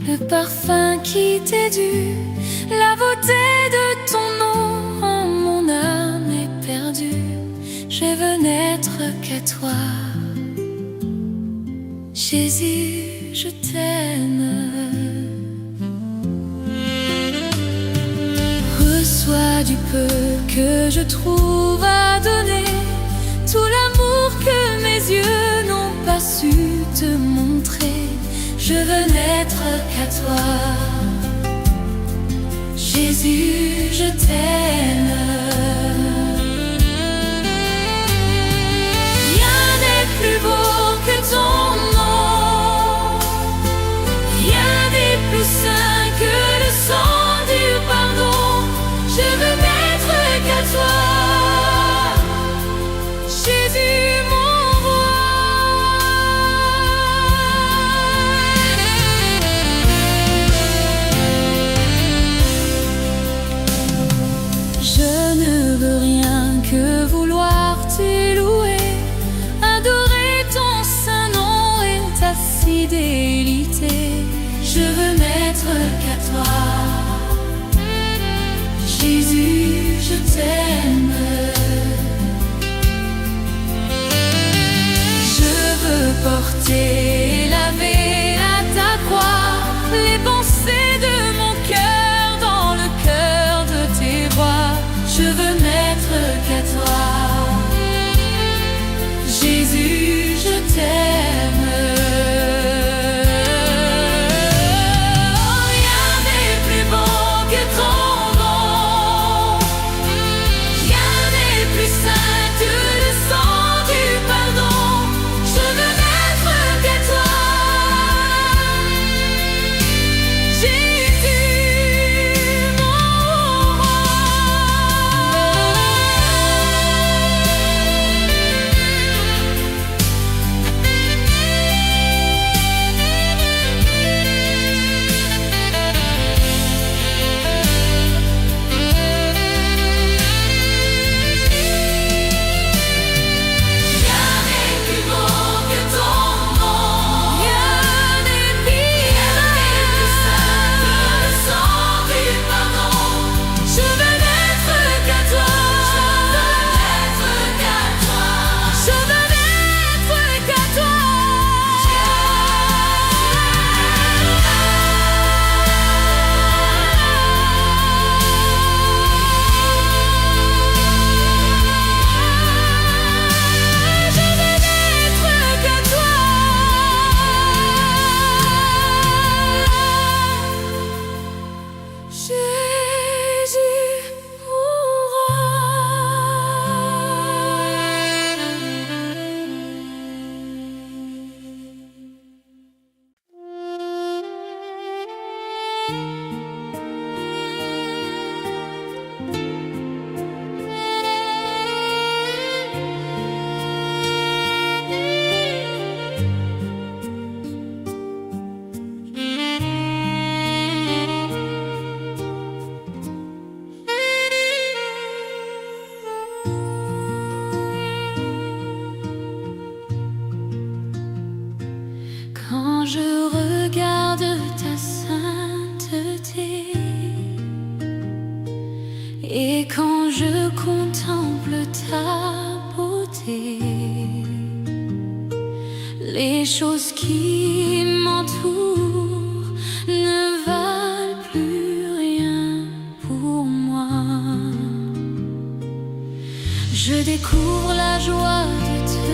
le parfum qui t'est dû, la beauté de ton nom. En mon âme est perdue, je veux n'être qu'à toi. Jésus, je t'aime. Reçois du peu que je trouve à donner, tout l'amour que mes yeux n'ont pas su te montrer. Je veux n'être qu'à toi. Jésus, je t'aime. Rien n'est plus beau que ton nom, rien n'est plus saint que le sang du pardon. Je veux n'être qu'à toi, Jésus mon roi. Je ne veux rien que vouloir t'élouer, adorer ton saint nom et ta fidélité. Je veux n'être qu'à toi, Jésus, je t'aime. Je veux porter et laver à ta croix les pensées de mon cœur dans le cœur de tes rois. Je veux n'être qu'à toi, Jésus, je t'aime. Rien n'est plus beau que ton nom, rien n'est plus saint que le sang du pardon. Je veux n'être qu'à toi, Jésus mon roi. Rien n'est plus beau que ton nom, rien n'est plus saint que le sang du pardon. Je veux n'être qu'à toi, je veux n'être qu'à toi. Je veux n'être qu'à toi, Jésus mon roi. Quand je regarde ta sainteté et quand je contemple ta beauté, les choses qui m'entourent ne valent plus rien pour moi. Je découvre la joie de te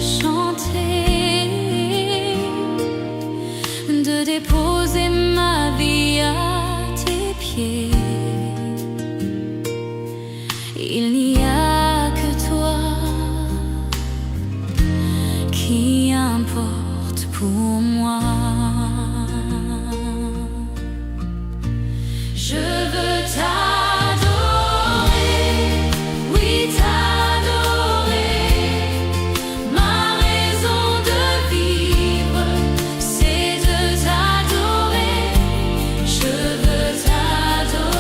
chanter, de déposer ma vie à tes pieds. Il n'y a que toi qui importe pour moi. Je veux t'adorer, oui t'adorer. Ma raison de vivre, c'est de t'adorer. Je veux t'adorer.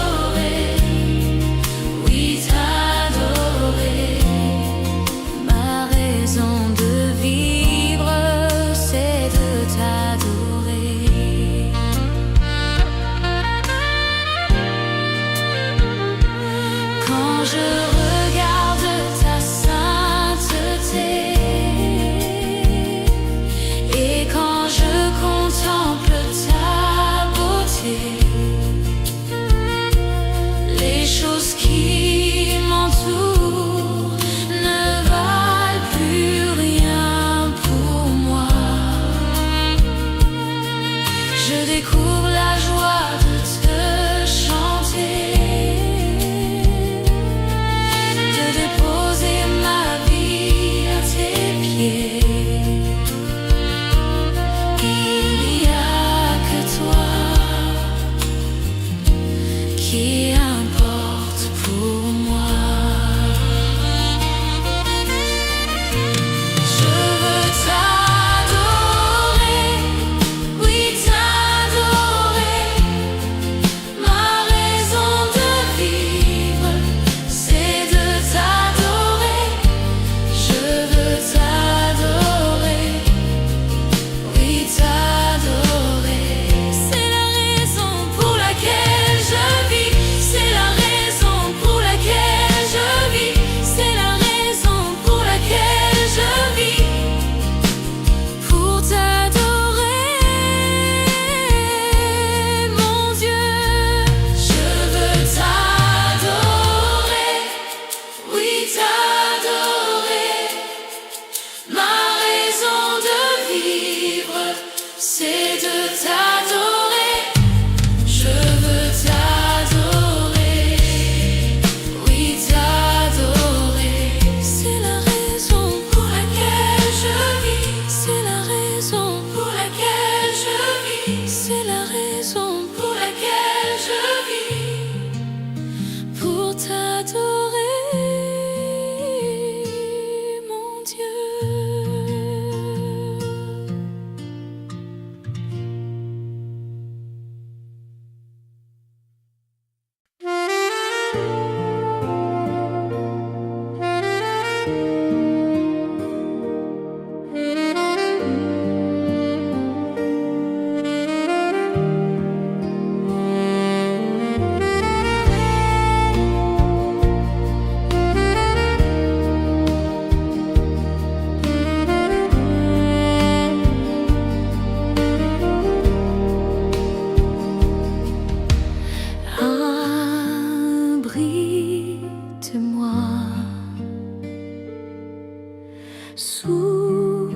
c'est la raison pour laquelle je vis, pour t'adorer, mon Dieu. Abrite-moi sous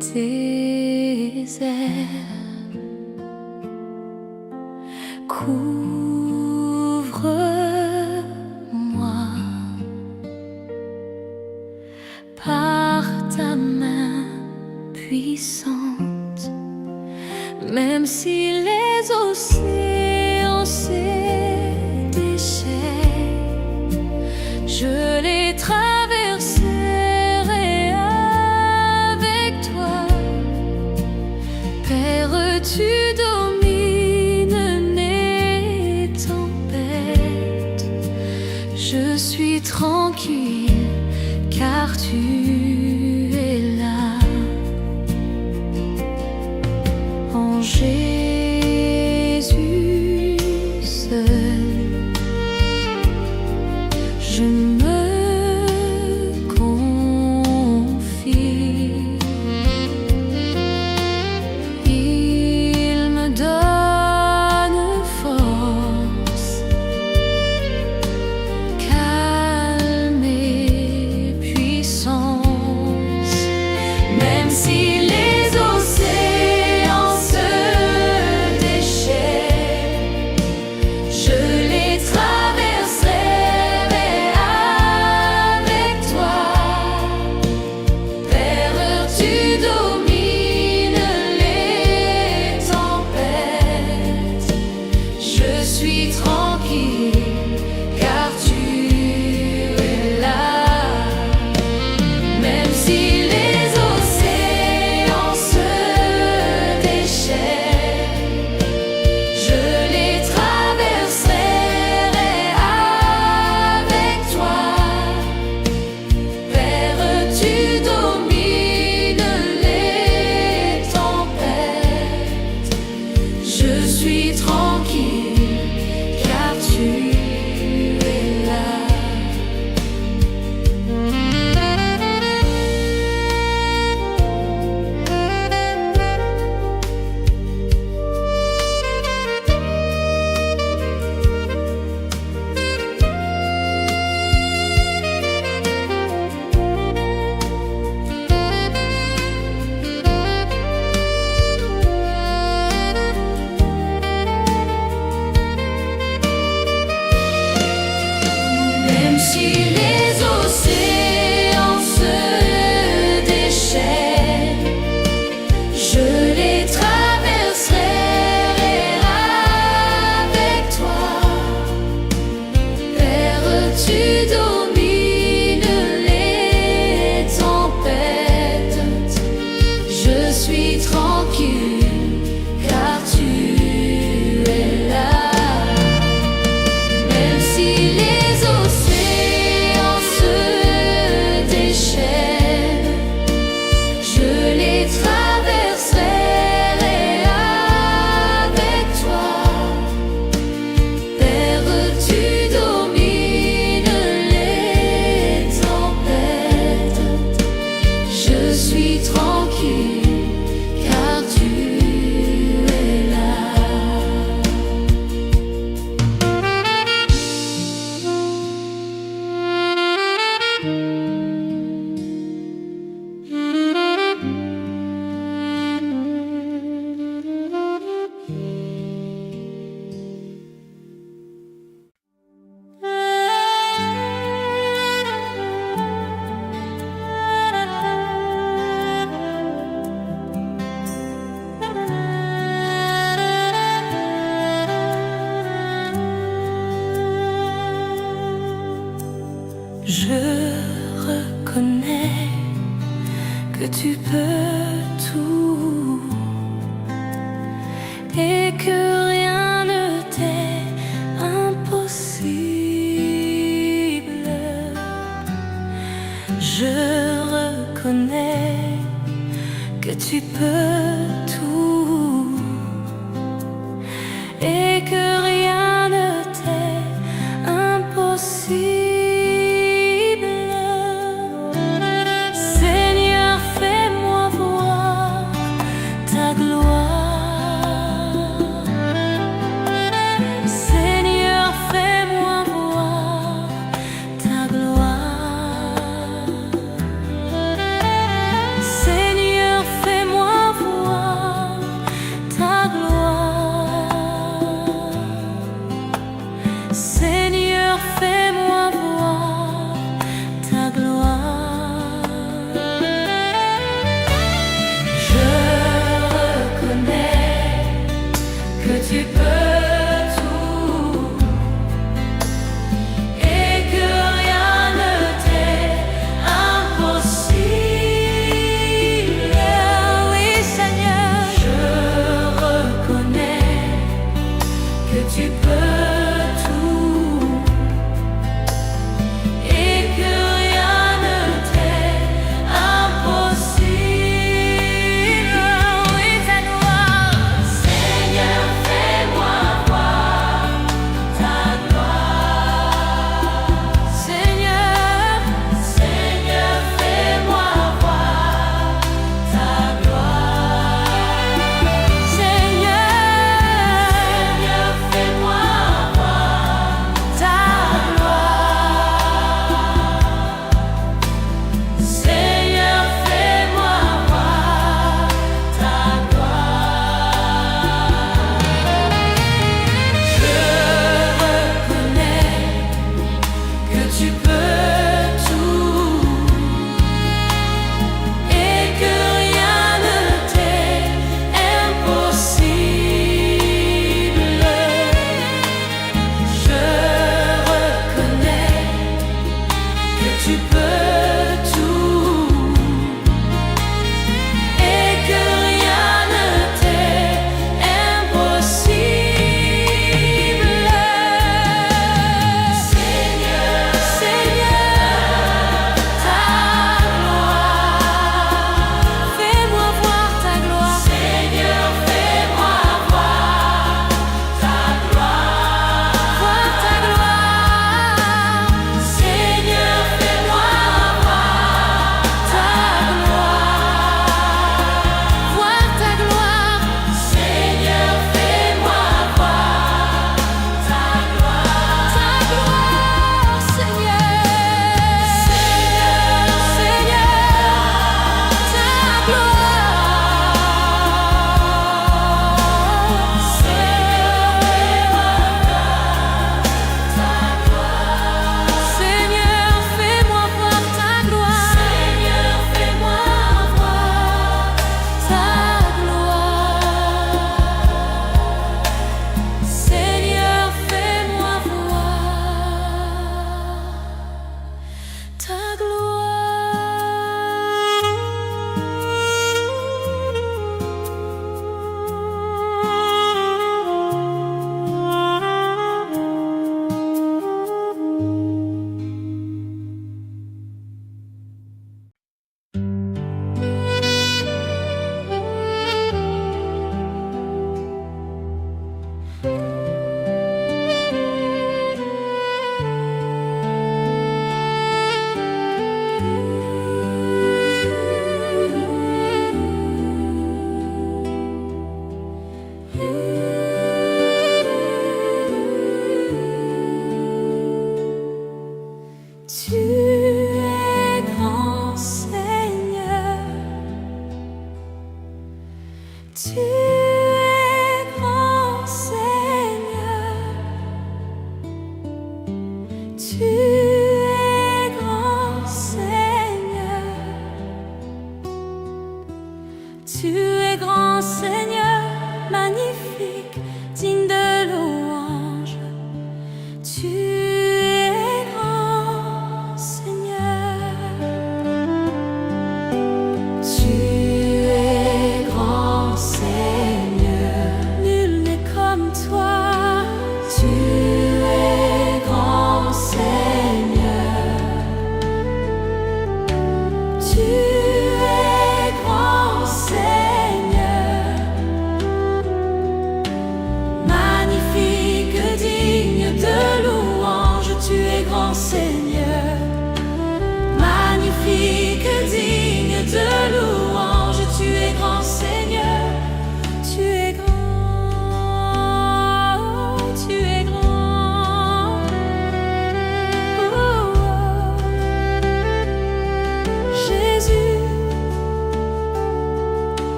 tes ailes, couvre-moi par ta main puissante, même si les océans je les traverserai avec toi. Père, tu domines les tempêtes. Je suis tranquille car tu es là. En Jésus seul, je me confie. Il me donne force, calme et puissance. Même si les océans se déchaînent, je les traverserai. Je reconnais que tu peux tout et que rien ne t'est impossible. Je reconnais que tu peux tout et que rien ne t'est impossible. Seigneur, fais-moi voir ta gloire. Seigneur, fais-moi voir ta gloire. Seigneur, fais-moi voir ta gloire. Seigneur, fais-moi voir ta gloire. Je reconnais que tu peux tout et que rien ne t'est impossible. Oui, Seigneur, je reconnais que tu peux tout et que rien ne t'est impossible. Oui, fais-moi, Seigneur, fais-moi voir ta gloire. Seigneur, Seigneur, fais-moi voir ta gloire. Seigneur, Seigneur, fais-moi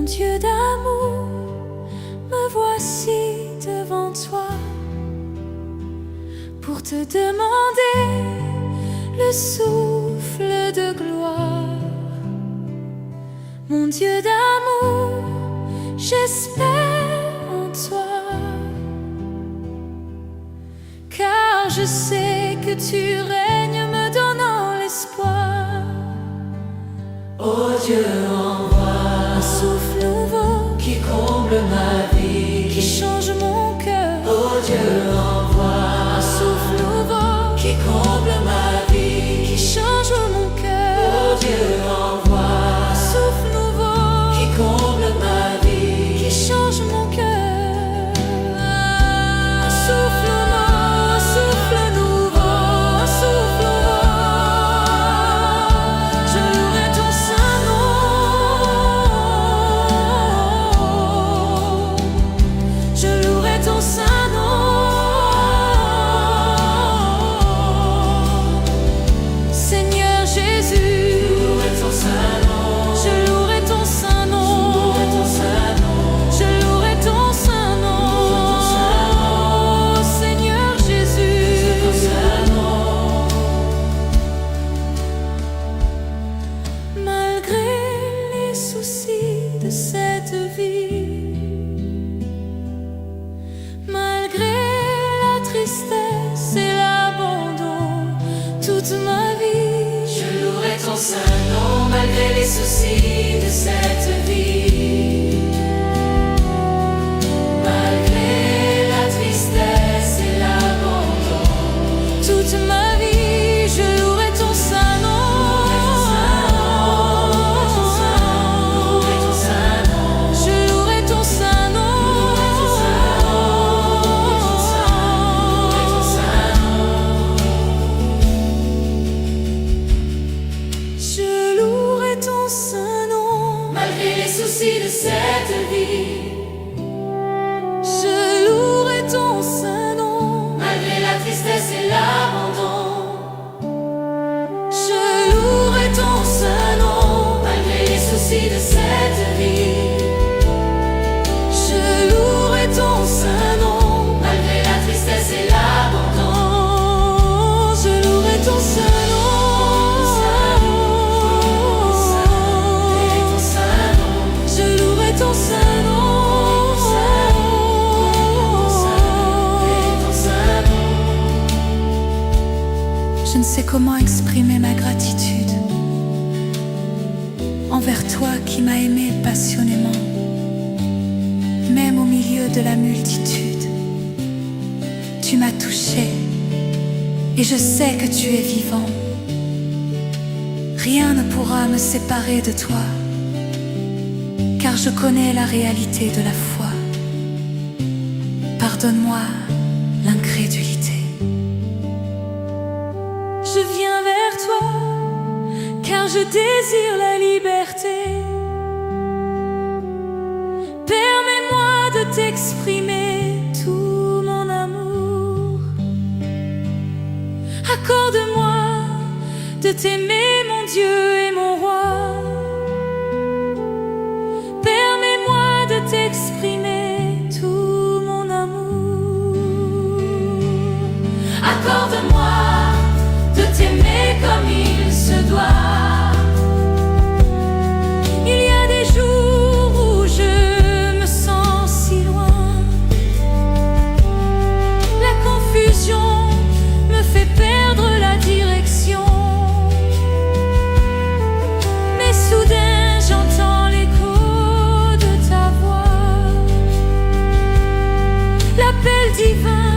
Dieu d'amour, me voici devant toi pour te demander le souffle de gloire. Mon Dieu d'amour, j'espère en toi, car je sais que tu règnes me donnant l'espoir. Oh Dieu, envoie Un souffle nouveau qui comble ma vie, qui change mon cœur. Oh Dieu, envoie Un souffle nouveau qui comble ma vie, qui change mon cœur. Oh Dieu, envoie Un souffle nouveau qui comble ma vie, qui change mon cœur. Un souffle nouveau, un souffle nouveau, un souffle nouveau. Je louerai ton saint nom. Je louerai ton saint nom. Seigneur Jésus, louerai ton saint nom, je louerai ton saint nom. louerai ton saint nom, Je louerai ton saint nom, Seigneur Jésus. ton saint nom. Malgré les soucis de cette vie, malgré la tristesse et l'abandon, toute ma vie, Je louerai ton saint nom malgré les soucis de cette vie, malgré la tristesse et l'abandon. toute ma vie, je louerai ton saint nom. Louerai ton saint nom, Je louerai ton saint nom. louerai ton saint nom. Je louerai ton saint nom. Malgré les soucis de cette vie, Je louerai ton saint nom. malgré la tristesse et l'abandon. Je louerai ton saint nom. Malgré les soucis de cette vie, Je louerai ton saint nom. malgré la tristesse et l'abandon. Je louerai ton saint nom. Louerai ton saint nom, Je louerai ton saint nom. louerai ton saint nom. Je ne sais comment exprimer ma gratitude envers toi qui m'as aimé passionnément, même au milieu de la multitude. Tu m'as touché et je sais que tu es vivant. Rien ne pourra me séparer de toi, car je connais la réalité de la foi. Pardonne-moi l'incrédulité. Je viens vers toi, car je désire la liberté. Permets-moi de t'exprimer tout mon amour. Accorde-moi de t'aimer, mon Dieu et mon roi. Permets-moi de t'exprimer tout mon amour. Accorde-moi de t'aimer comme il se doit. Il y a des jours où je me sens si loin. La confusion me fait perdre la direction. Mais soudain j'entends l'écho de ta voix, l'appel divin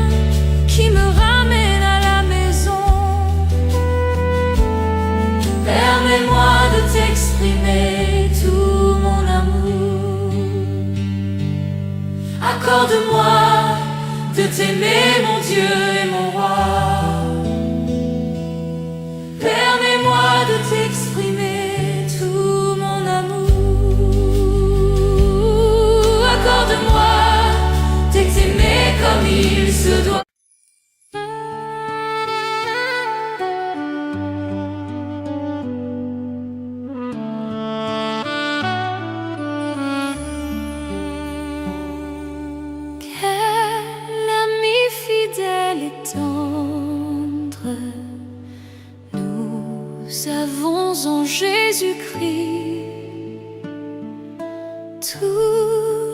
qui me ramène à la maison. Permets-moi de t'exprimer tout mon amour. Accorde-moi de t'aimer, mon Dieu et mon roi. Permets-moi de t'exprimer tout mon amour. Accorde-moi de t'aimer comme il se doit.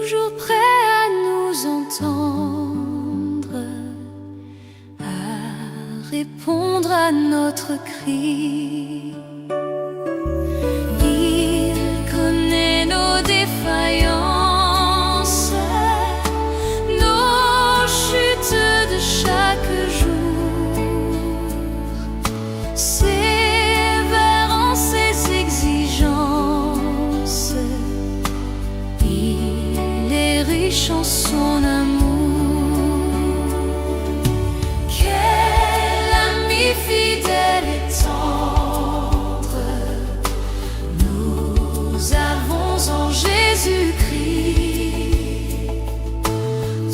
toujours prêt à nous entendre, à répondre à notre cri. Il connaît nos défaillances, nos chutes de chaque jour, sévère en ses exigences. Il est riche en son amour. Quel ami fidèle et tendre nous avons en Jésus-Christ,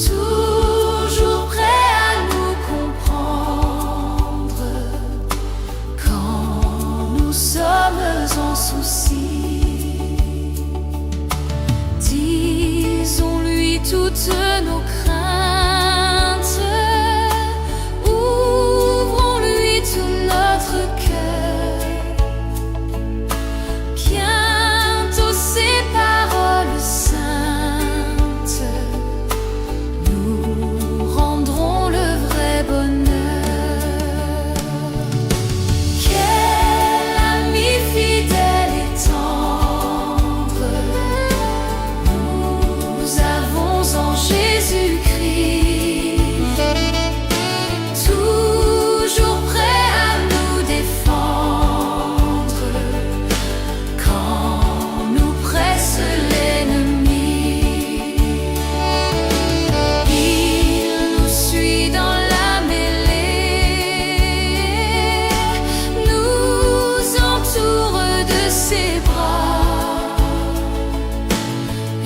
toujours prêt à nous comprendre quand nous sommes en souci. Disons-lui toutes nos craintes, ouvrons-lui tout notre cœur. Bientôt ses paroles saintes nous rendront le vrai bonheur. Quel ami fidèle et tendre nous avons en Jésus-Christ, toujours prêt à nous défendre quand nous presse l'ennemi. Il nous suit dans la mêlée, nous entoure de ses bras,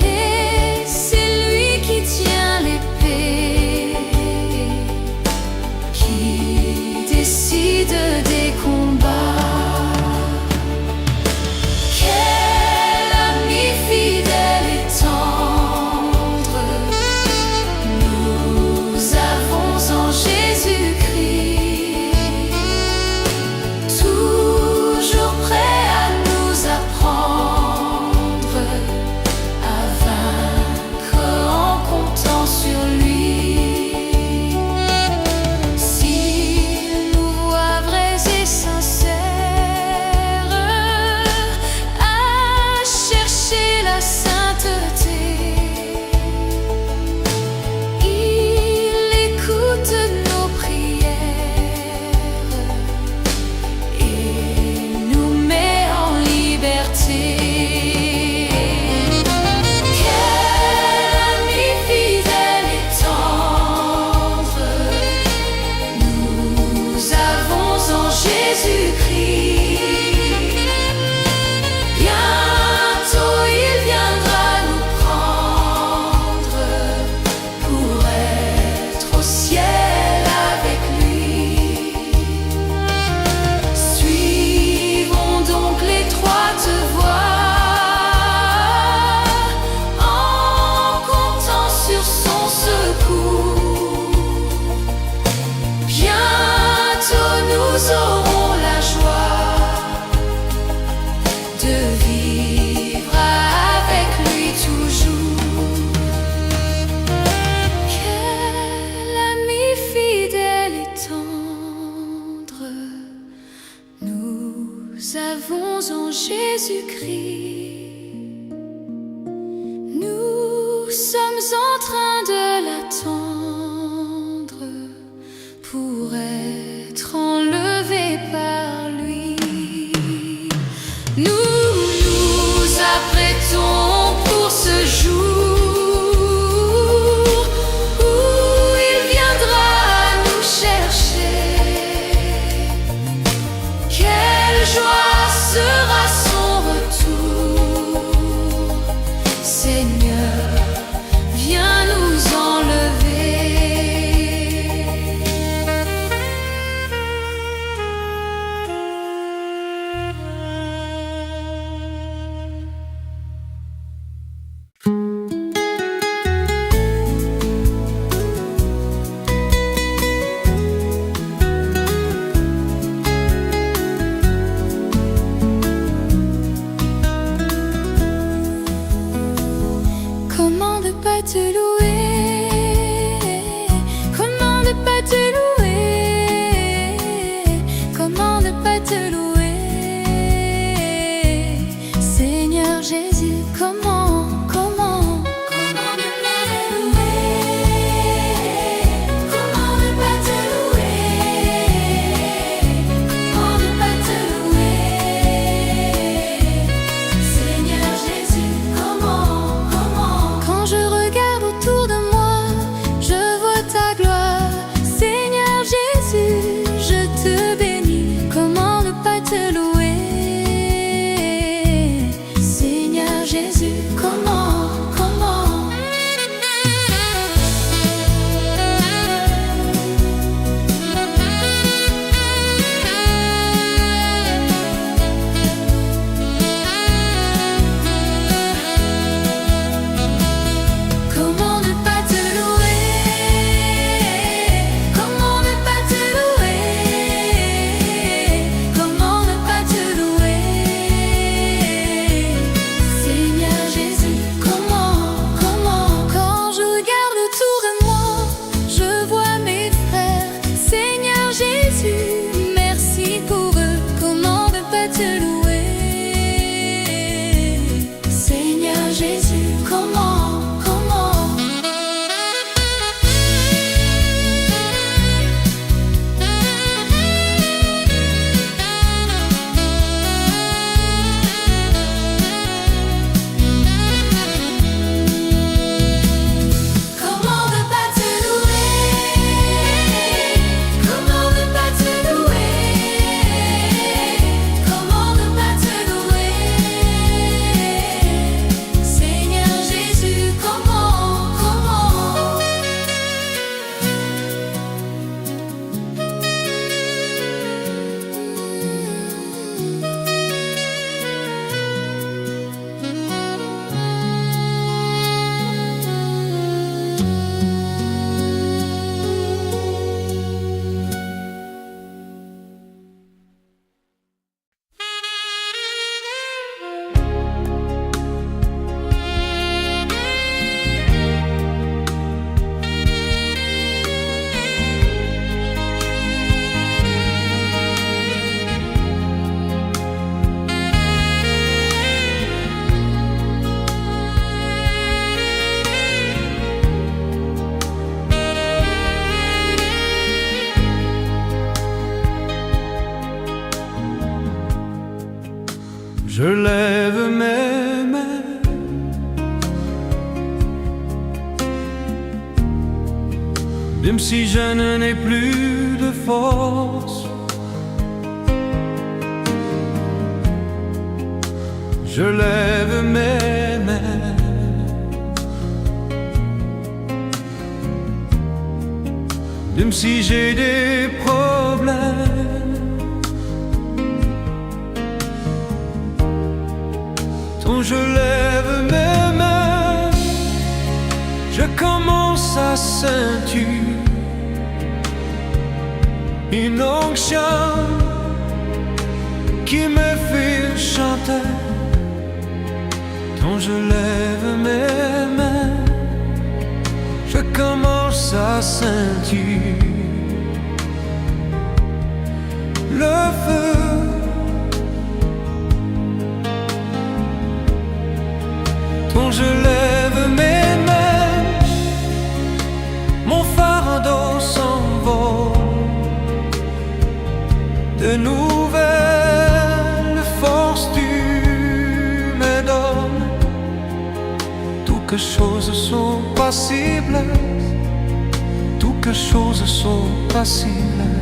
et c'est lui qui tient l'épée, qui décide des combats. Quel ami fidèle et tendre nous avons en Jésus-Christ, toujours prêt à nous apprendre à vaincre en comptant sur lui. S'il nous voit vrais et sincères à chercher la sainteté, il écoute nos prières et nous met en liberté. Quel ami fidèle et tendre nous avons en Jésus-Christ. Bientôt il viendra nous prendre pour être au ciel avec lui. Suivons donc l'étroite voie en comptant sur son secours. Bientôt nous aurons la joie de vivre avec lui toujours. Quel ami fidèle et tendre nous avons en Jésus-Christ. Nous sommes en train de l'attendre pour être enlevés par lui. Nous nous apprêtons pour ce jour où il viendra nous chercher. Quelle joie sera son retour. Seigneur, viens nous enlever. pas te louer? Comment ne pas te louer? Comment ne pas te louer? Seigneur Jésus, comment ne pas te louer? Comment ne pas te louer? Comment ne pas te louer? Seigneur Jésus, comment? Quand je regarde autour de moi, je vois ta gloire. Seigneur Jésus, je te bénis. Comment ne pas te louer? Seigneur Jésus, comment? Comment ne pas te louer? Comment ne pas te louer? Comment ne pas te louer? Seigneur Jésus, comment? Quand je regarde autour de moi, je vois mes frères. Seigneur Jésus, merci pour eux. Comment ne pas te louer? Seigneur Jésus, comment? Comment ne pas te louer? Comment ne pas te louer? Comment ne pas te louer? Seigneur Jésus, comment? Je lève mes mains, même si je n'ai plus de force. Je lève mes mains, même si j'ai des problèmes. Quand je lève mes mains, je commence à sentir une onction qui me fait chanter. Quand je lève mes mains, je commence à sentir le feu. Quand je lève mes mains, mon fardeau s'envole. De nouvelles forces tu me donnes. Toutes choses sont possibles, toutes choses sont possibles.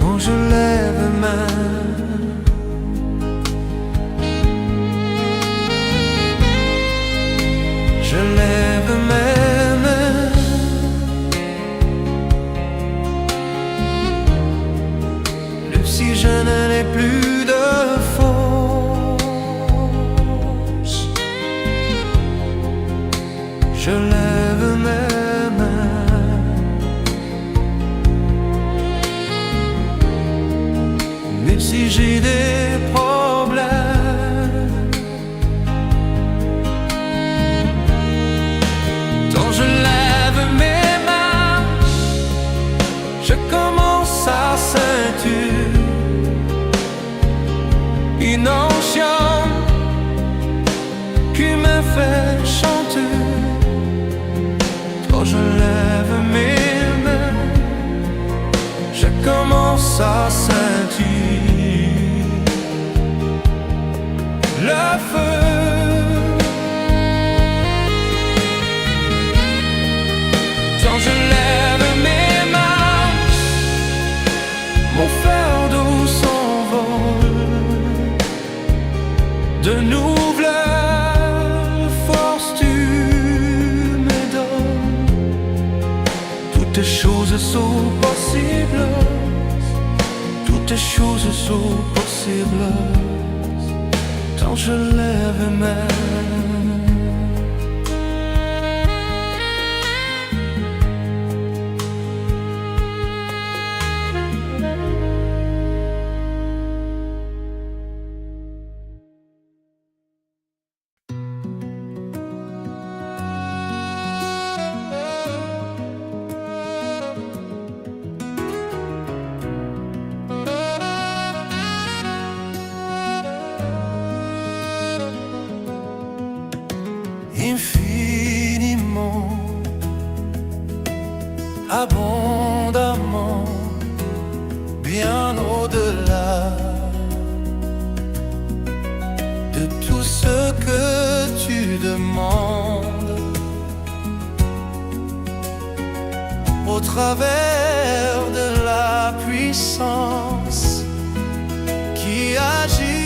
Quand je lève mes mains, je lève mes mains, même si je n'en ai plus de force. Je lève mes mains, même si j'ai des problèmes. Toutes choses sont possibles, toutes choses sont possibles, tant je lève mes mains. Infiniment, abondamment, bien au-delà de tout ce que tu demandes, au travers de la puissance qui agit.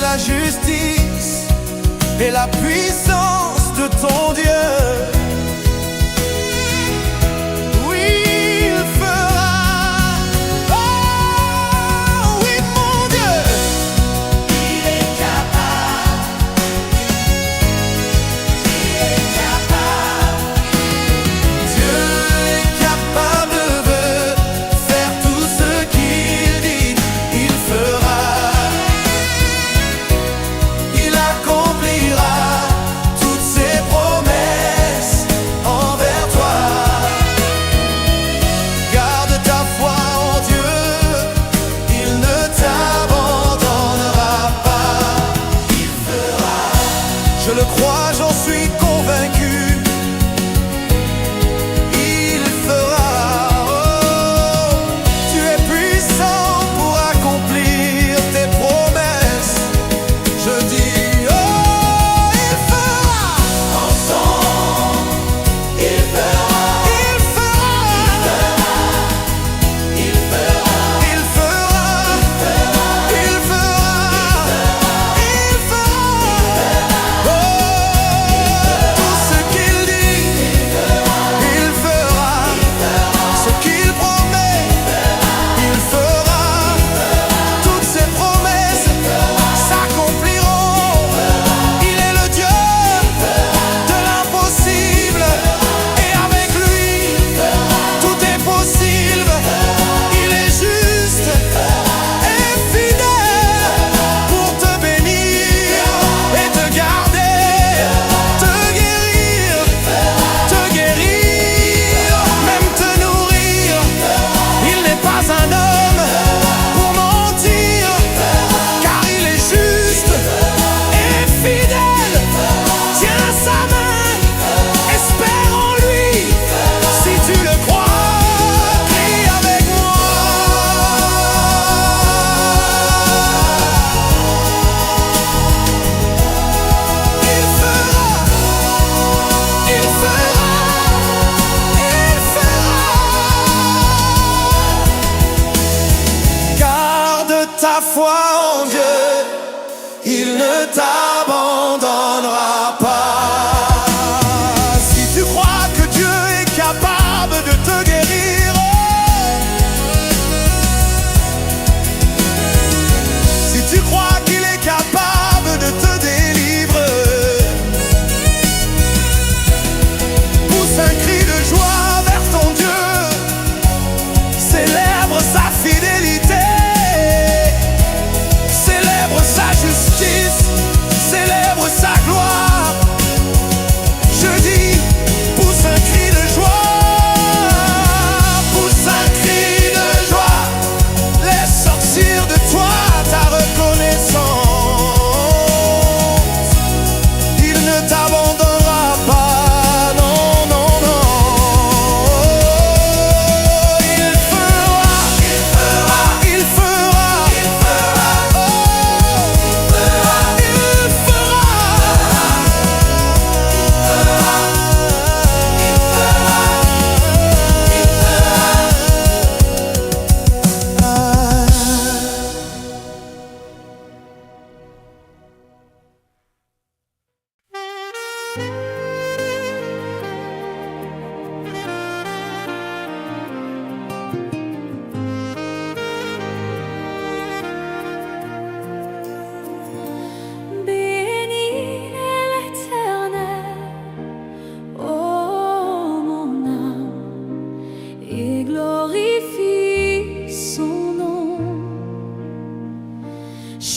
La justice et la puissance de ton Dieu. Oui, il fera. Oh, oui, mon Dieu. Il est capable. Il est capable. Dieu est capable de faire tout ce qu'il dit. Il fera. Je le crois, j'en suis convaincu. Il fera. Oh, tu es puissant pour accomplir tes promesses. Je dis, oh, il fera. Ensemble, il fera. Il fera. Il fera. Il fera. Il fera. Il fera. Tout ce qu'il dit, il fera. Ce qu'il promet, il fera. Toutes ses promesses s'accompliront. Il est le Dieu de l'impossible. Et avec lui, tout est possible. Il est juste et fidèle pour te bénir et te garder, te guérir, même te nourrir. Il n'est pas un homme pour mentir, car il est juste et fidèle. Tiens sa main, espère en lui. Si tu le crois, crie avec moi. Il fera, il fera, il fera. Garde ta foi en Dieu, il ne t'abandonnera pas. Si tu crois que tu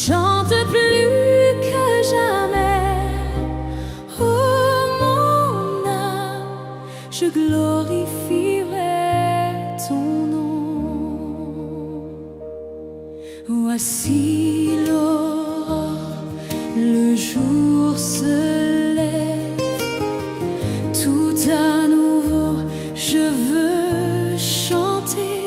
Chante plus que jamais, oh mon âme, je glorifierai ton nom. Voici l'aurore, le jour se lève, tout à nouveau je veux chanter,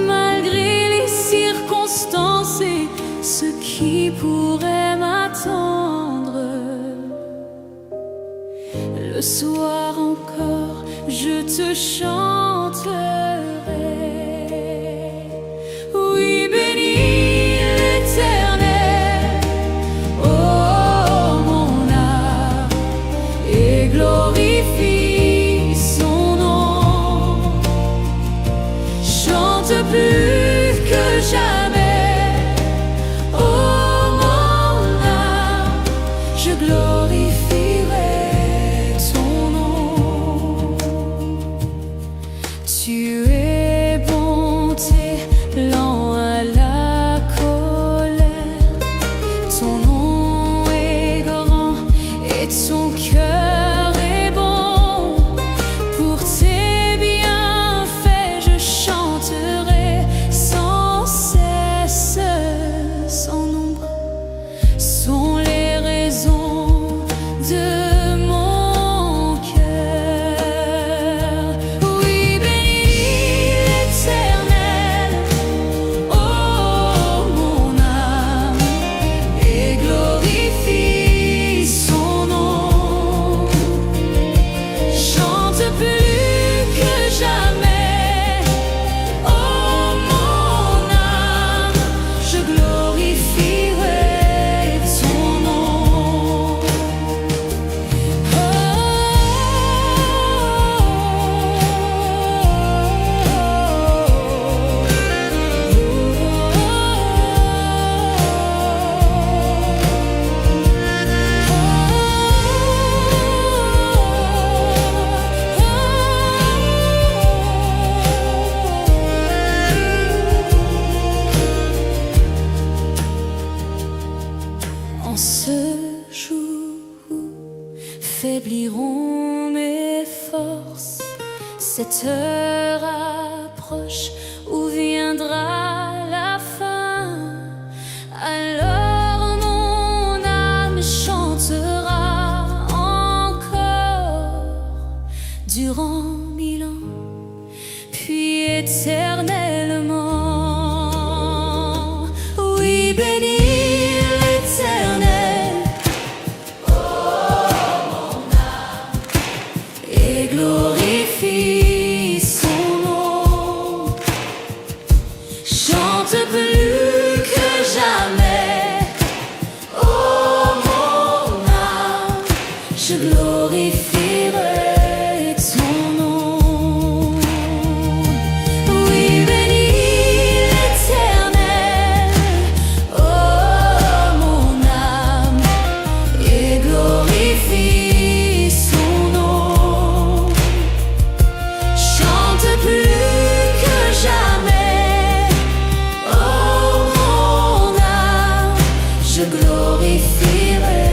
malgré les circonstances et ce qui pourrait m'attendre. Le soir encore, je te chanterai. Oui, bénis l'Éternel, oh mon âme, et glorifie son nom. Chante plus que jamais, je glorifierai ton nom. Tu es bonté, lent à la colère. Ton nom est grand et ton cœur est bon. Pour tes bienfaits, je chanterai sans cesse. Sans nombre sont les raisons de mon cœur. Oui, bénis l'Éternel, oh mon âme, et glorifie son nom. Chante plus que jamais, oh mon âme, je glorifierai ton nom. En ce jour où faibliront mes forces, cette heure approche où viendra la fin. Alors mon âme chantera encore durant 1000 ans, puis éternellement. Oui, bénis l'Éternel, et glorifie son nom. Chante plus que jamais, oh mon âme, je glorifierai ton nom. Oui, bénis l'Éternel, oh mon âme, et glorifie son nom. Chante plus que jamais, oh mon âme, je glorifierai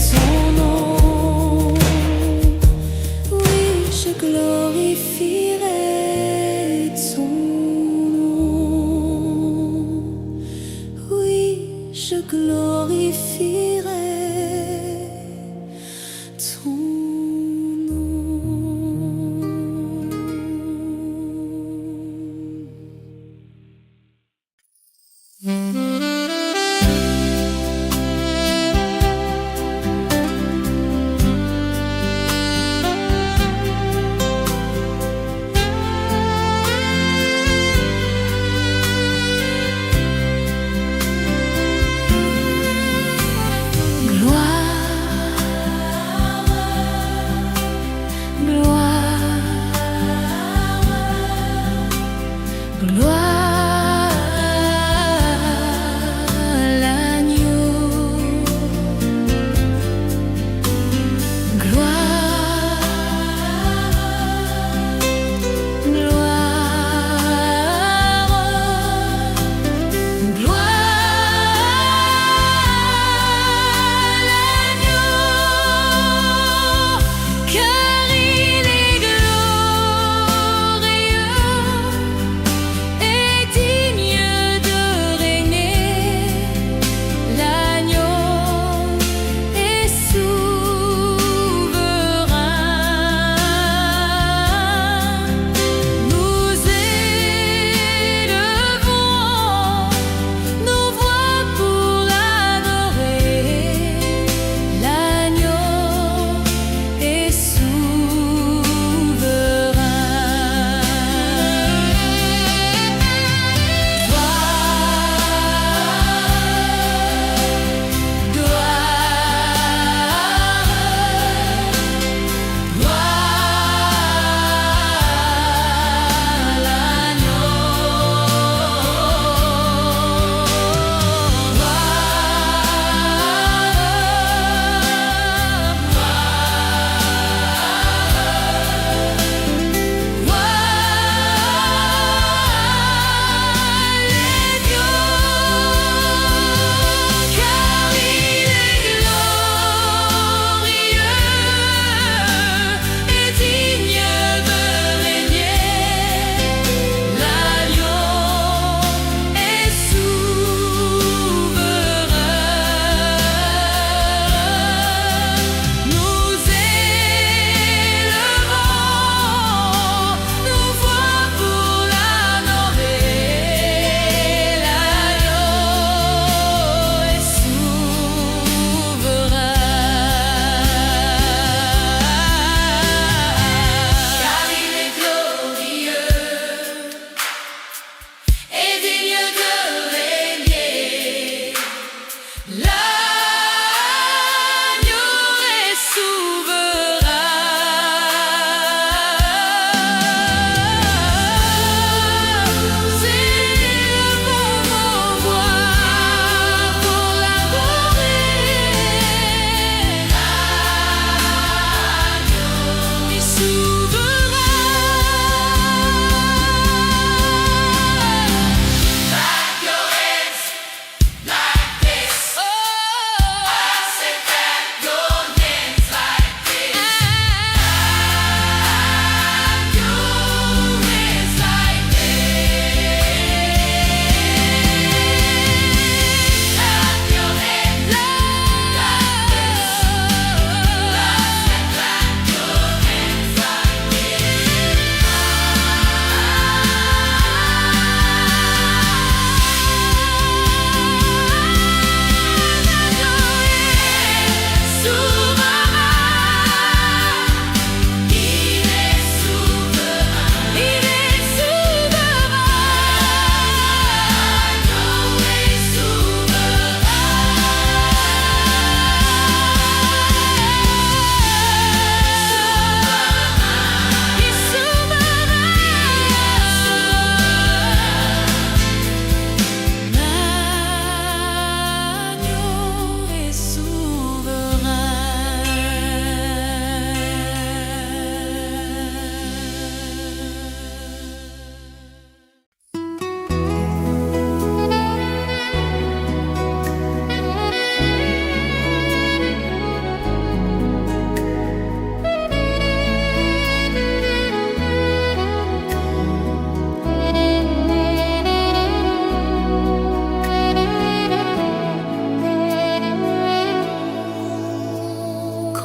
ton nom. Oui, je glorifierai ton nom. Oui, je glorifierai ton gloire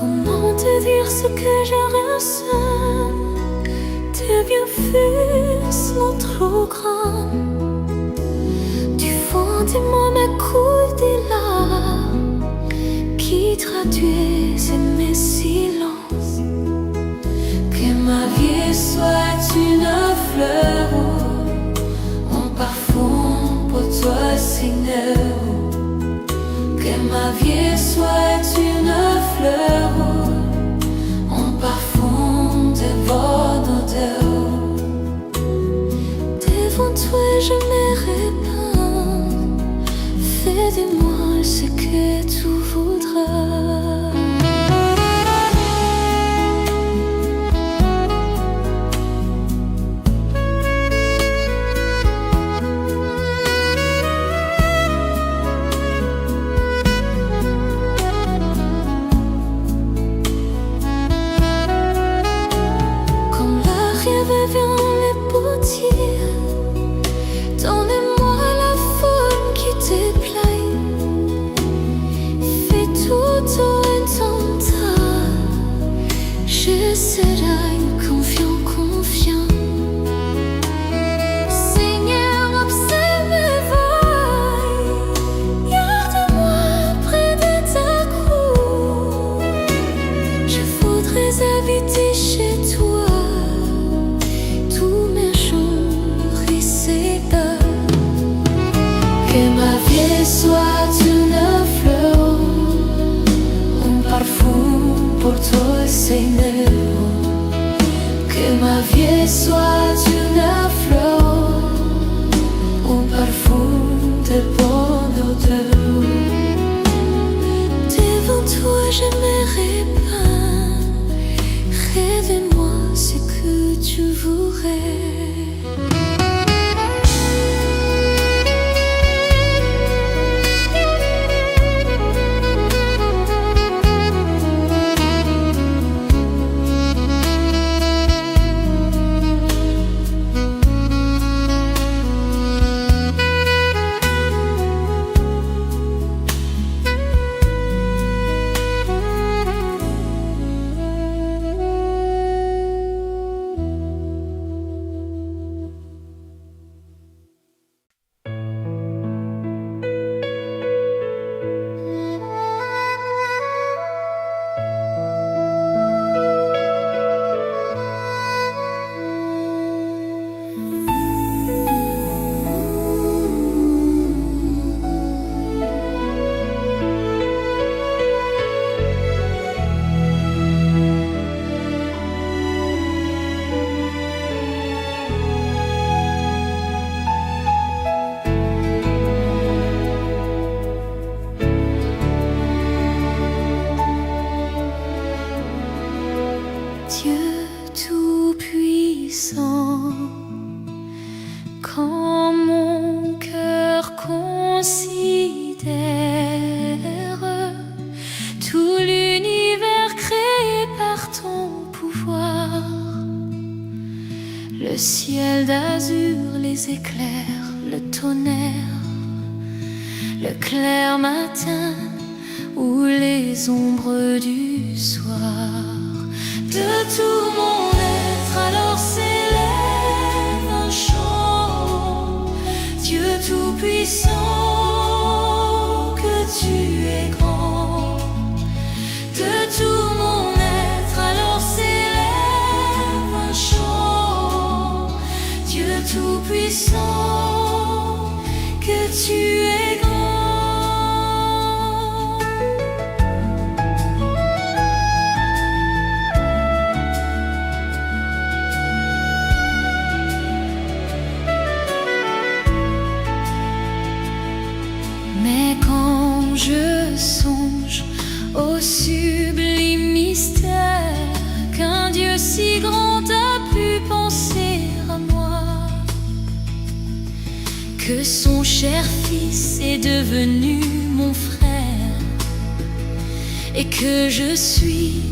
Comment te dire ce que je ressens? Tes bienfaits sont trop grands. Du fond de moi me coulent des larmes qui traduisent mes silences. Que ma vie soit une fleur, un parfum pour toi, Seigneur. Que ma vie soit une fleur, un parfum de bonne odeur. Devant toi je me répands. Fais de moi ce que tu voudras. Donnez-moi la forme qui te plaît. Fais tout en ton temps. Je serai confiant, confiant. Seigneur, observe mes voies. Garde-moi près de ta croix. Je voudrais habiter chez toi. Que ma vie soit une fleur, un parfum pour toi, Seigneur. Que ma vie soit une fleur, un parfum de bonne odeur. Devant toi je me répands. Révèle-moi ce que tu voudrais. Dieu tout-puissant, quand mon cœur considère tout l'univers créé par ton pouvoir, le ciel d'azur, les éclairs, le tonnerre, le clair matin ou les ombres du soir. De tout mon être alors s'élève un chant. Dieu tout-puissant, que tu es grand. De tout mon être alors s'élève un chant. Dieu tout-puissant, que tu es grand. Mais quand je songe au sublime mystère qu'un Dieu si grand a pu penser à moi, que son cher fils est devenu mon frère et que je suis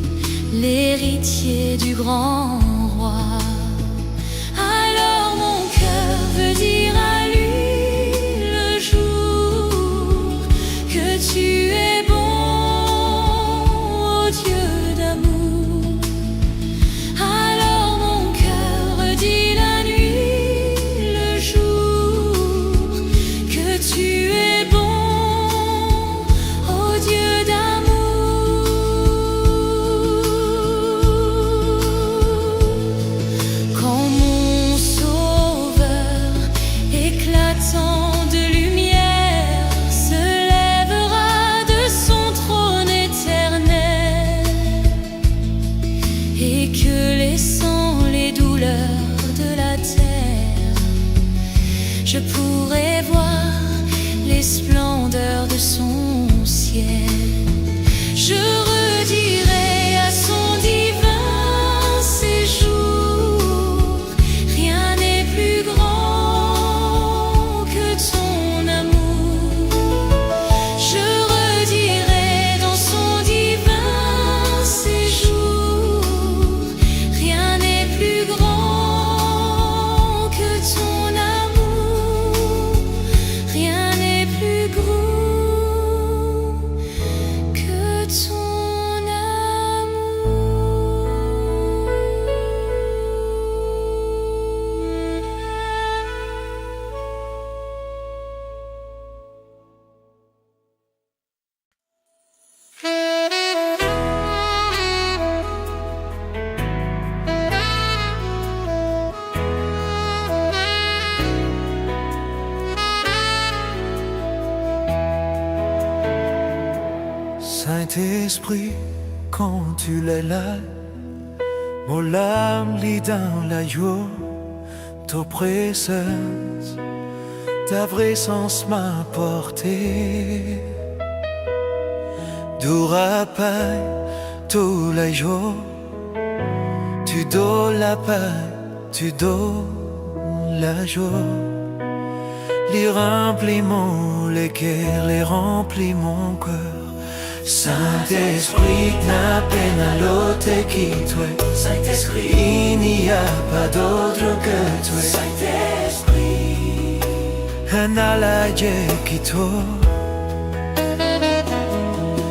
l'héritier du grand roi, alors mon cœur veut dire à lui le jour que tu es bon, oh Dieu terre, je pourrais voir les splendeurs de son ciel. Je redirai à son divin séjour, rien n'est plus grand que ton amour. Je redirai dans son divin séjour, rien n'est plus grand que ton amour, rien n'est plus grand que ton amour. Saint-Esprit, quand tu l'es là, mon âme lit dans la joie, ta présence, ta présence m'a porté. Du rappel tous les jours, tu donnes la paix, tu donnes la joie. Les remplis les cœurs, les remplis mon cœur. Saint-Esprit, n'a peine à l'autre qui toi. Saint-Esprit, il n'y a pas d'autre que toi. Saint-Esprit, un allié qui toi.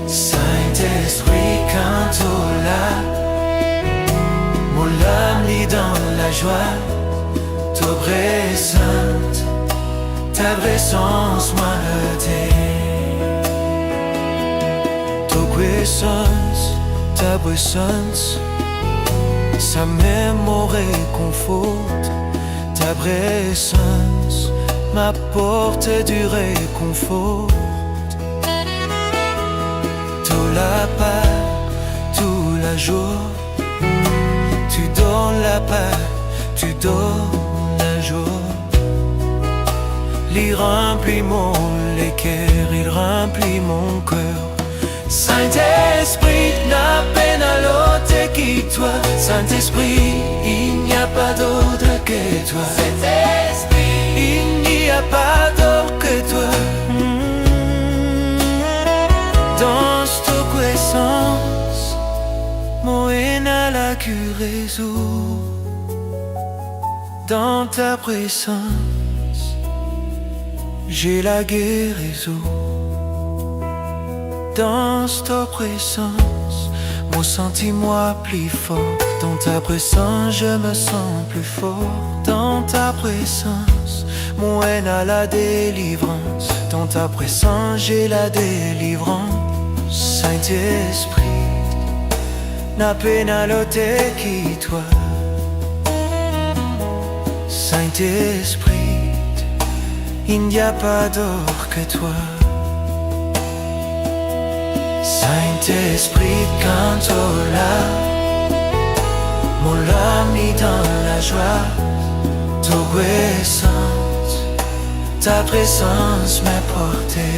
Saint-Esprit, quand tu l'as, mon âme lit dans la joie. Ta présence m'a aidé. Ta présence, ça même me réconforte. Ta présence m'apporte du réconfort. Tout la paix, tout la joie, tu donnes la paix, tu donnes la joie. Il remplit les cœurs, il remplit mon cœur. Saint-Esprit, n'a peine à l'autre qui toi. Saint-Esprit, il n'y a pas d'autre que toi. Saint-Esprit, il n'y a pas d'autre que toi. Dans ta puissance, mon haine à la guérison. Dans ta présence, j'ai la guérison. Dans ta présence, mon sentiment plus fort. Dans ta présence, je me sens plus fort. Dans ta présence, mon haine a la délivrance. Dans ta présence, j'ai la délivrance. Saint-Esprit, n'a peine à l'autre qui toi. Saint-Esprit, il n'y a pas d'autre que toi. Saint-Esprit, quand tu là, mon âme est dans la joie. Ta présence m'a porté.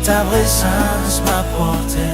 Ta présence m'a porté.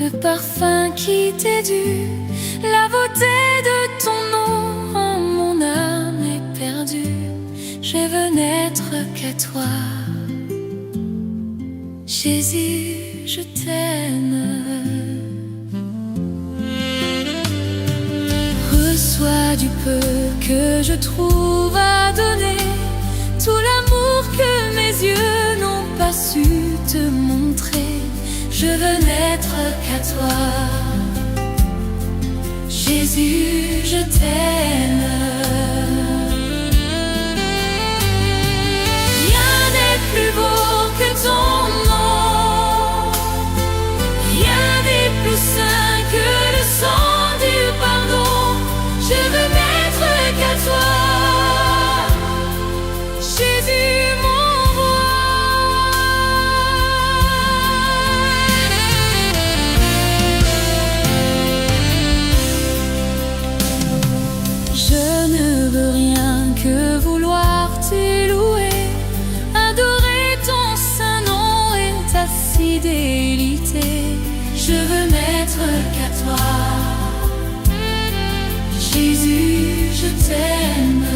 le parfum qui t'est dû, la beauté de ton nom en mon âme est perdue. Je veux n'être qu'à toi, Jésus, je t'aime. Reçois du peu que je trouve à donner, tout l'amour que mes yeux n'ont pas su te montrer. Je veux n'être qu'à toi, Jésus, je t'aime. Rien n'est plus beau que ton nom, rien n'est plus saint que le sang du pardon. Je veux n'être qu'à toi, Jésus, mon roi. Je ne veux rien que vouloir te louer, adorer ton saint nom et ta fidélité. Je veux n'être qu'à toi, Jésus, je t'aime.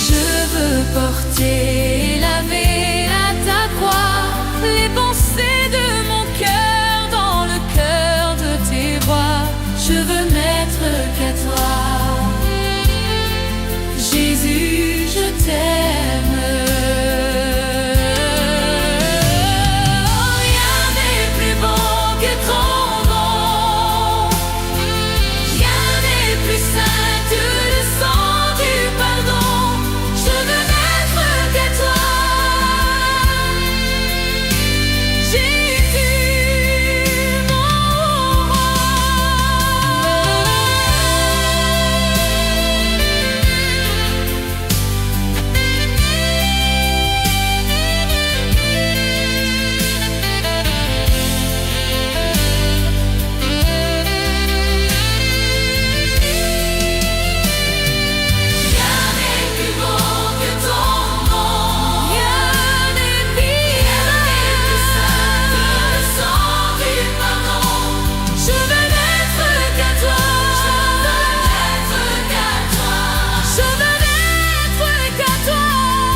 Je veux porter, laver à ta croix les pensées de mon cœur dans le cœur de tes rois. Je veux n'être qu'à toi, Jésus, je t'aime. Rien n'est plus beau que ton nom, rien n'est plus saint que le sang du pardon. Je veux n'être qu'à toi, Jésus, mon roi. Rien n'est plus beau que ton nom, rien n'est plus saint que le sang du pardon. Je veux n'être qu'à toi, je veux n'être qu'à toi, je veux n'être qu'à toi. Je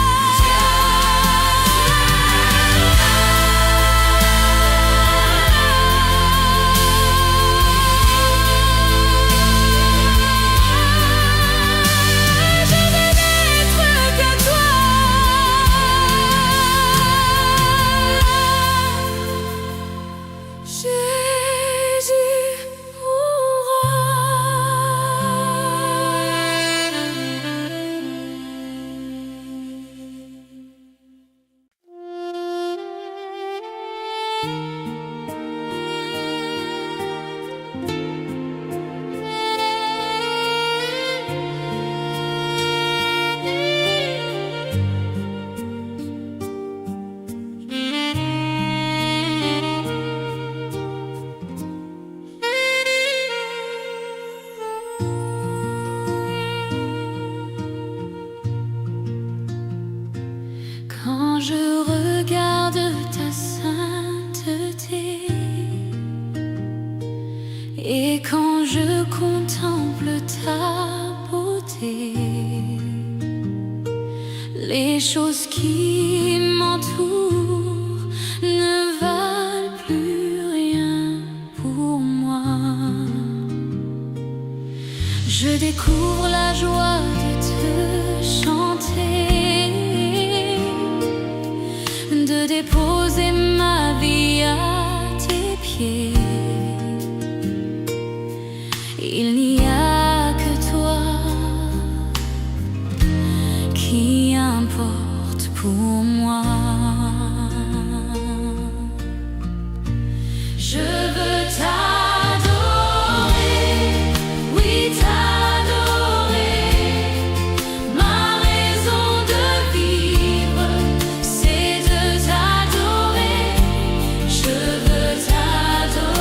veux n'être qu'à toi, Jésus, mon Quand je regarde ta sainteté et quand je contemple ta beauté, les choses qui m'entourent ne valent plus rien pour moi. Je découvre la joie de te chanter, de déposer ma vie à tes pieds. Il n'y a que toi qui importe pour moi. Je veux t'adorer, oui t'adorer. Ma raison de vivre, c'est de t'adorer. Je veux t'adorer.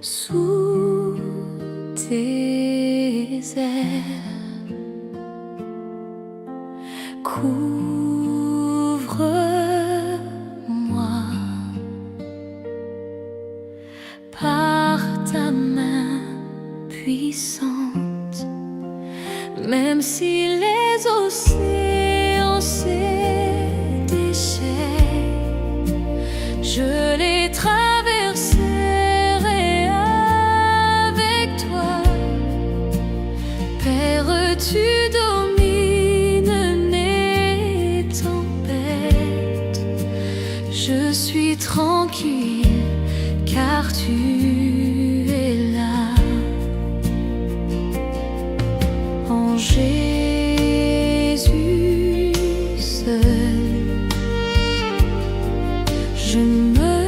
sous tes ailes. Couvre-moi par ta main puissante, même si les océans se déchaînent, je les traverserai avec toi. Père, tu domines les tempêtes, je suis tranquille car tu es là. En Jésus seul, je me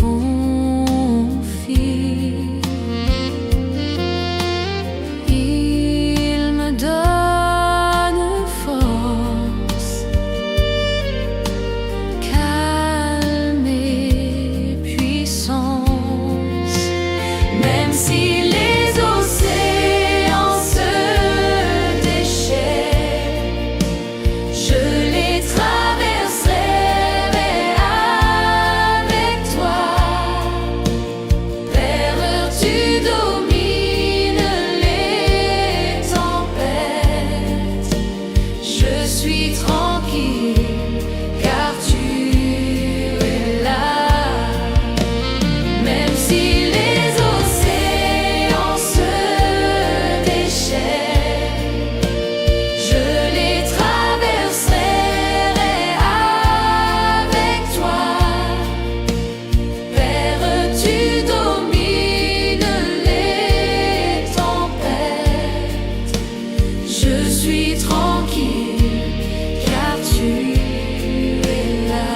confie. Il me donne force, calme et puissance. Même si les océans se déchaînent, je les traverserai avec toi. Père, tu domines les tempêtes, je suis tranquille car tu es là. Même si les océans se déchaînent, je les traverserai avec toi. Père, tu domines les tempêtes, je suis tranquille car tu es là.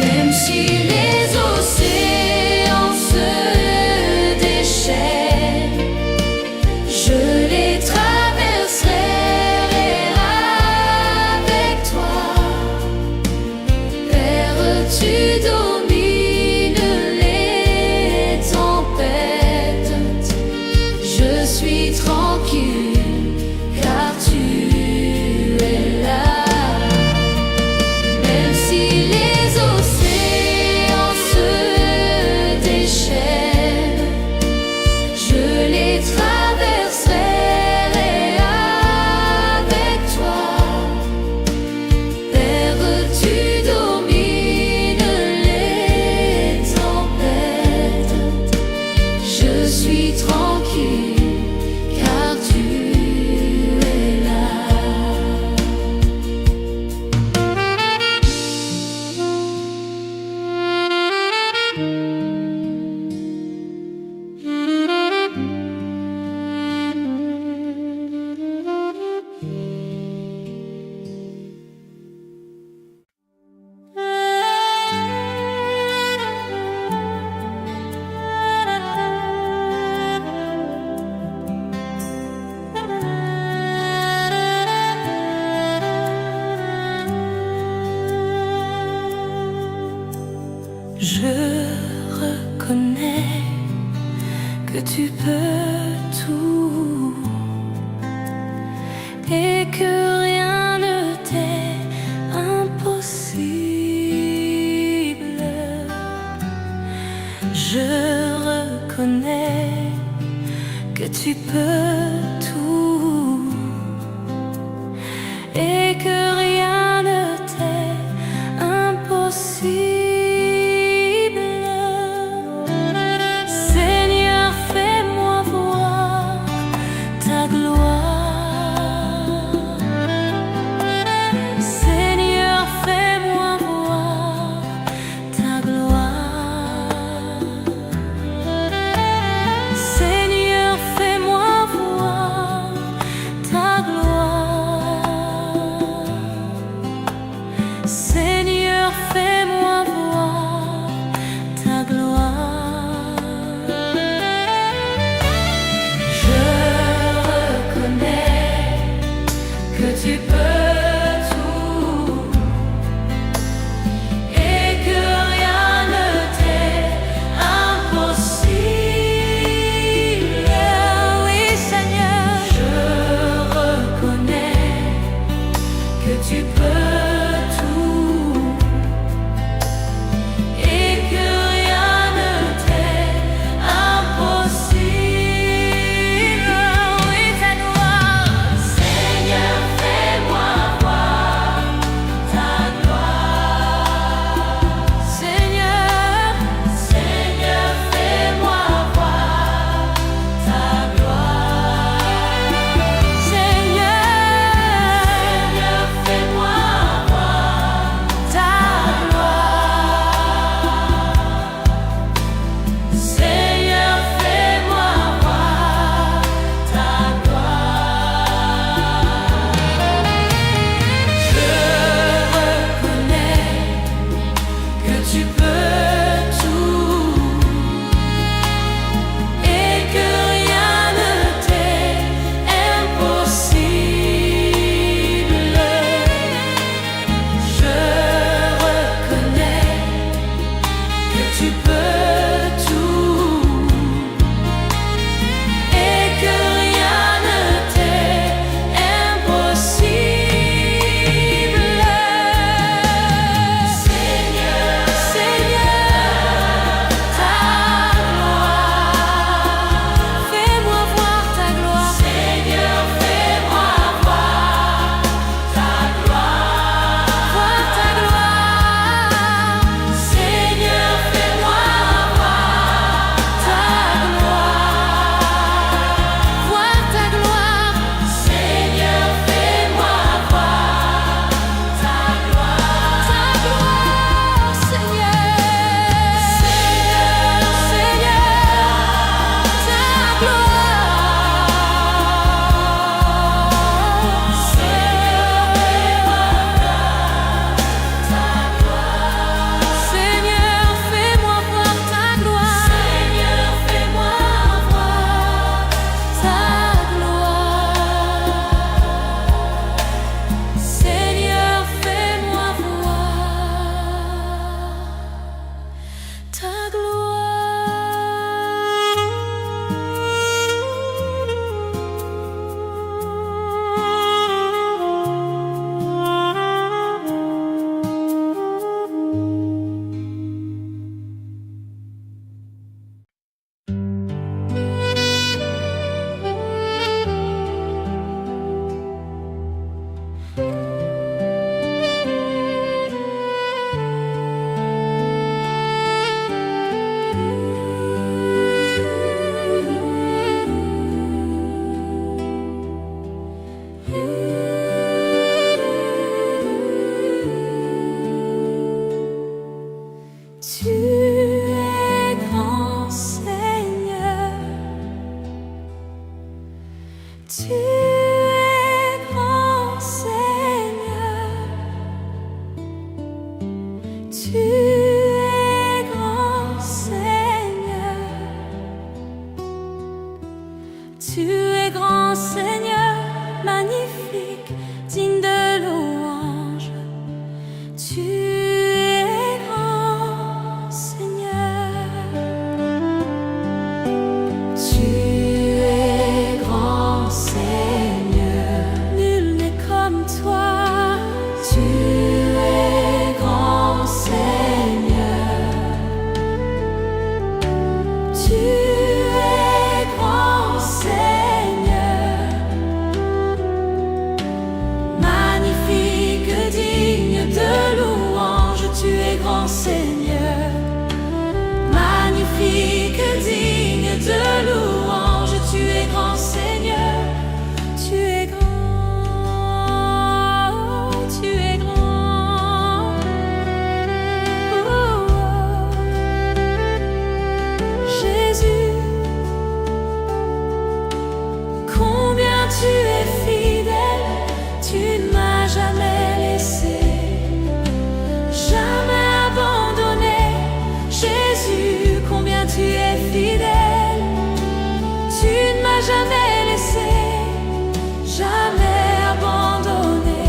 Même si les océans se déchaînent, je les traverserai avec toi. Père, tu domines les tempêtes, je suis tranquille car tu es là. Même si les océans se déchaînent, je les traverserai avec toi. Père, tu domines les tempêtes, je suis tranquille car tu es là. Je reconnais que tu peux tout et que rien ne t'est impossible. Je reconnais que tu peux tout et que rien ne t'est impossible. Seigneur, fais-moi voir ta gloire. Seigneur, fais-moi voir ta gloire. Tu es grand Seigneur, tu es grand Seigneur, tu es grand Seigneur, magnifique, digne de louange. Tu es grand Seigneur, tu es grand Seigneur, nul n'est comme toi. Tu es grand Seigneur, tu es grand Seigneur, magnifique, digne de louange. Tu es grand Seigneur, magnifique, digne de louange. Tu es grand Seigneur, tu es grand, tu es grand. Oh, oh. Jésus, combien tu es fidèle, tu ne m'as jamais laissé, jamais abandonné. Jésus, combien tu es fidèle, tu ne m'as jamais laissé, jamais abandonné.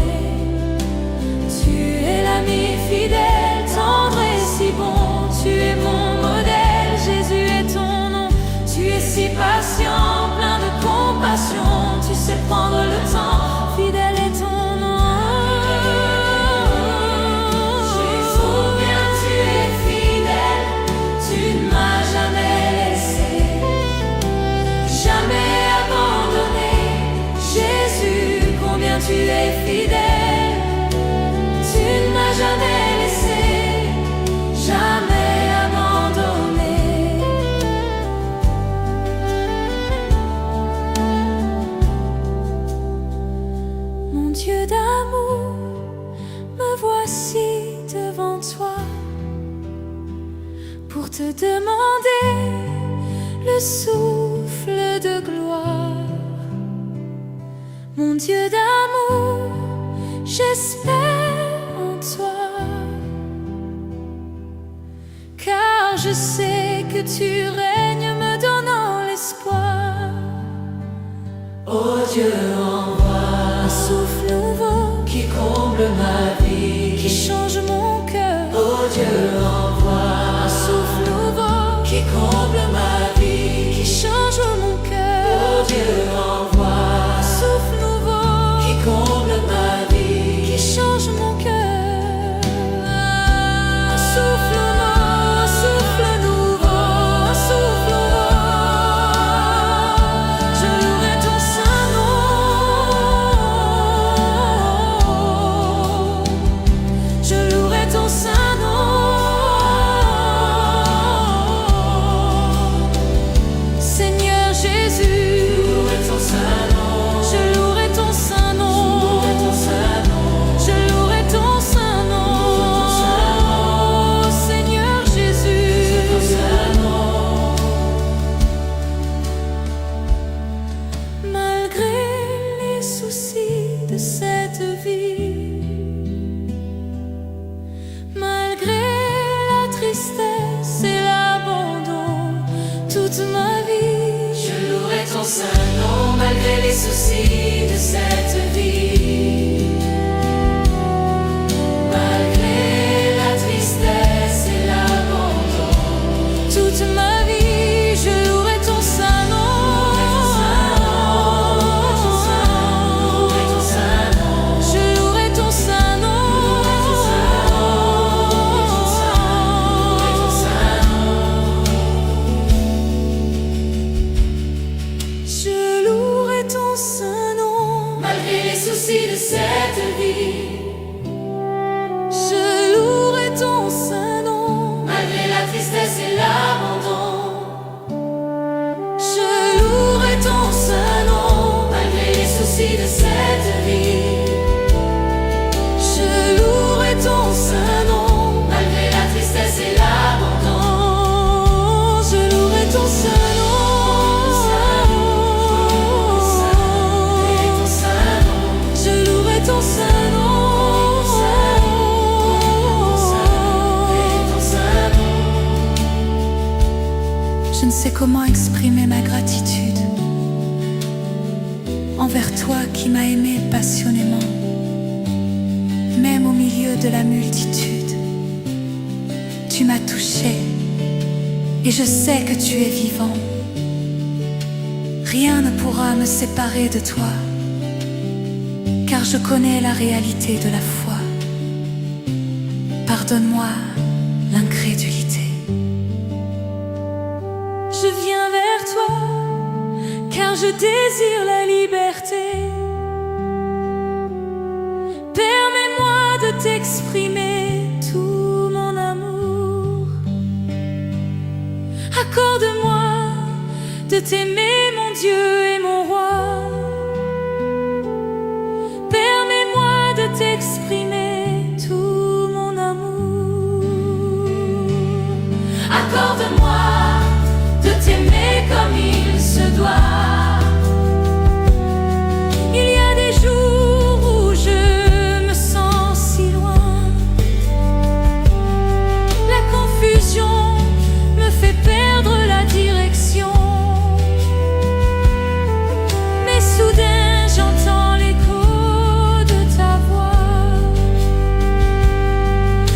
Tu es l'ami fidèle, tendre et si bon, tu es mon modèle. Jésus est ton nom, tu es si patient, plein de compassion, tu sais prendre le temps, fidèle est ton nom. Combien tu es fidèle, tu ne m'as jamais laissé, jamais abandonné. Jésus, combien tu es fidèle, tu ne m'as jamais laissé, jamais abandonné. Mon Dieu d'amour, me voici devant toi pour te demander le souffle de gloire. Mon Dieu d'amour, j'espère en toi, car je sais que tu règnes me donnant l'espoir. Oh Dieu, envoie Un souffle nouveau qui comble ma vie, qui change mon cœur. oh Dieu, envoie Un souffle nouveau qui comble ma vie, qui change mon oh cœur. Dieu, envoie Un souffle nouveau qui comble ma vie, qui change mon cœur. Un souffle nouveau, un souffle nouveau. Je louerai ton saint nom. Je louerai ton saint nom. Seigneur Jésus, louerai ton saint nom, je louerai ton saint nom. louerai ton saint nom, Je louerai ton saint nom, Seigneur ton Jésus. saint nom. Malgré les soucis de cette vie, malgré la tristesse et l'abandon, toute ma vie, Je louerai ton saint nom malgré les soucis de cette vie. Malgré la tristesse et l'abandon, toute ma vie, je louerai ton saint nom. louerai ton saint nom, Je louerai ton saint nom. louerai ton saint nom. Je louerai ton saint nom. Malgré les soucis Je ne sais comment exprimer ma gratitude envers toi qui m'as aimé passionnément, même au milieu de la multitude. Tu m'as touché et je sais que tu es vivant. Rien ne pourra me séparer de toi, car je connais la réalité de la foi. Pardonne-moi l'incrédulité. Je viens vers toi, car je désire la liberté. Permets-moi de t'exprimer tout mon amour. Accorde-moi de t'aimer, mon Dieu et mon roi. Permets-moi de t'exprimer tout mon amour. Accorde-moi de t'aimer comme il se doit. Il y a des jours où je me sens si loin. La confusion me fait perdre la direction. Mais soudain j'entends l'écho de ta voix,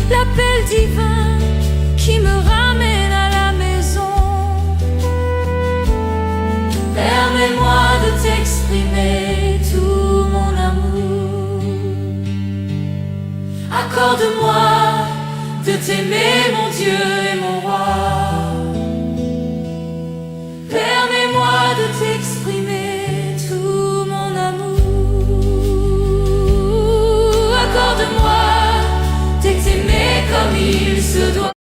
l'appel divin qui me ramène à la maison. Permets-moi de t'exprimer tout mon amour. Accorde-moi de t'aimer, mon Dieu et mon roi. Permets-moi de t'exprimer